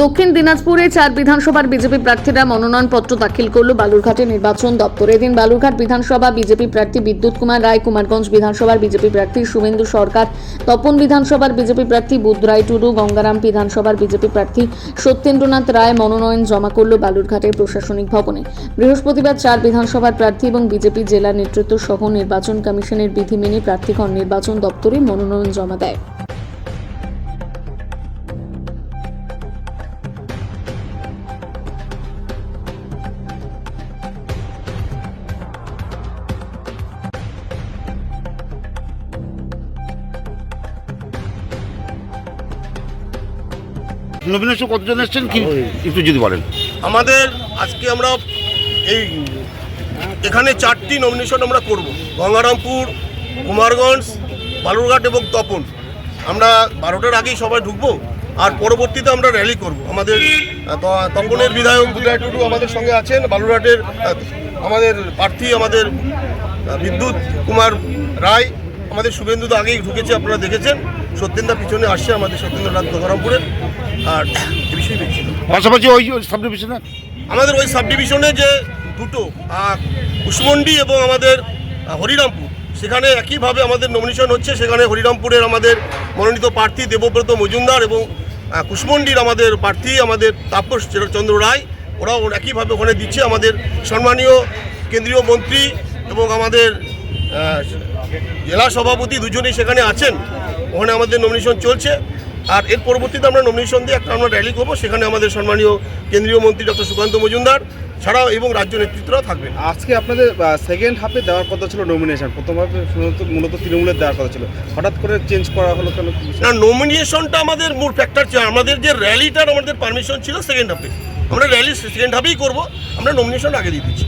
দক্ষিণ দিনাজপুরে 4 বিধানসভার বিজেপি প্রার্থীরা মনোনয়নপত্র দাখিল করল বালুরঘাটে নির্বাচন দপ্তরে। এদিন বালুরঘাট বিধানসভা বিজেপি প্রার্থী বিদ্যুৎ কুমার রায়, কুমারগঞ্জ বিধানসভার বিজেপি প্রার্থী শুভেন্দু সরকার, তপন বিধানসভার বিজেপি প্রার্থী বুধ রায় টুডু, গঙ্গারাম বিধানসভার বিজেপি প্রার্থী সত্যেন্দ্রনাথ রায় মনোনয়ন জমা করল বালুরঘাটের প্রশাসনিক ভবনে। বৃহস্পতিবার 4 বিধানসভার প্রার্থী এবং বিজেপি জেলা নেতৃত্ব সহ নির্বাচন কমিশনের বিধি মেনে প্রার্থীগণ নির্বাচন দপ্তরে মনোনয়ন জমা দেয়। নবীনেশ্বর কতজন এসছেন কি একটু যদি বলেন। আমাদের আজকে আমরা এখানে 4টি নমিনেশন আমরা করব। গঙ্গারামপুর, কুমারগঞ্জ, বালুরঘাট এবং তপন। আমরা 12টার আগেই সবাই ঢুকবো, আর পরবর্তীতে আমরা র্যালি করব। আমাদের তপনের বিধায়ক বুধ রায় টুডু আমাদের সঙ্গে আছেন, বালুরঘাটের আমাদের প্রার্থী আমাদের বিদ্যুৎ কুমার রায়, আমাদের শুভেন্দু তো আগেই ঢুকেছে, আপনারা দেখেছেন। সত্যেন্দা পিছনে আসছে, আমাদের সত্যেন্দ্রনাথ গঙ্গারামপুরের। আর এই বিষয়ে দেখছিল পাশাপাশি ওই সাব ডিভিশনে আমাদের ওই সাব ডিভিশনে যে দুটো কুশমন্ডি এবং আমাদের হরিরামপুর, সেখানে একইভাবে আমাদের নমিনেশন হচ্ছে। সেখানে হরিরামপুরের আমাদের মনোনীত প্রার্থী দেবব্রত মজুমদার এবং কুশমন্ডির আমাদের প্রার্থী আমাদের তাপস চন্দ্র রায়, ওরাও একইভাবে ওখানে দিচ্ছে। আমাদের সম্মানীয় কেন্দ্রীয় মন্ত্রী এবং আমাদের জেলা সভাপতি দুজনেই সেখানে আছেন। ওখানে আমাদের নমিনেশন চলছে, আর এর পরবর্তীতে আমরা নমিনেশন দিয়ে আমরা র্যালি করবো। সেখানে আমাদের সম্মানীয় কেন্দ্রীয় মন্ত্রী ডক্টর সুকান্ত মজুমদার ছাড়াও এবং রাজ্য নেতৃত্বরা থাকবেন। আজকে আপনাদের সেকেন্ড হাফে দেওয়ার কথা ছিল নমিনেশন, প্রথম হাফে মূলত তৃণমূলের দেওয়ার কথা ছিল, হঠাৎ করে চেঞ্জ করা হলো কেন? না, নমিনেশনটা আমাদের মূল ফ্যাক্টর ছিল। আমাদের যে র্যালিটার আমাদের পারমিশন ছিল সেকেন্ড হাফে, আমরা র্যালি সেকেন্ড হাফেই করবো, আমরা নমিনেশন আগে দিয়ে দিচ্ছি।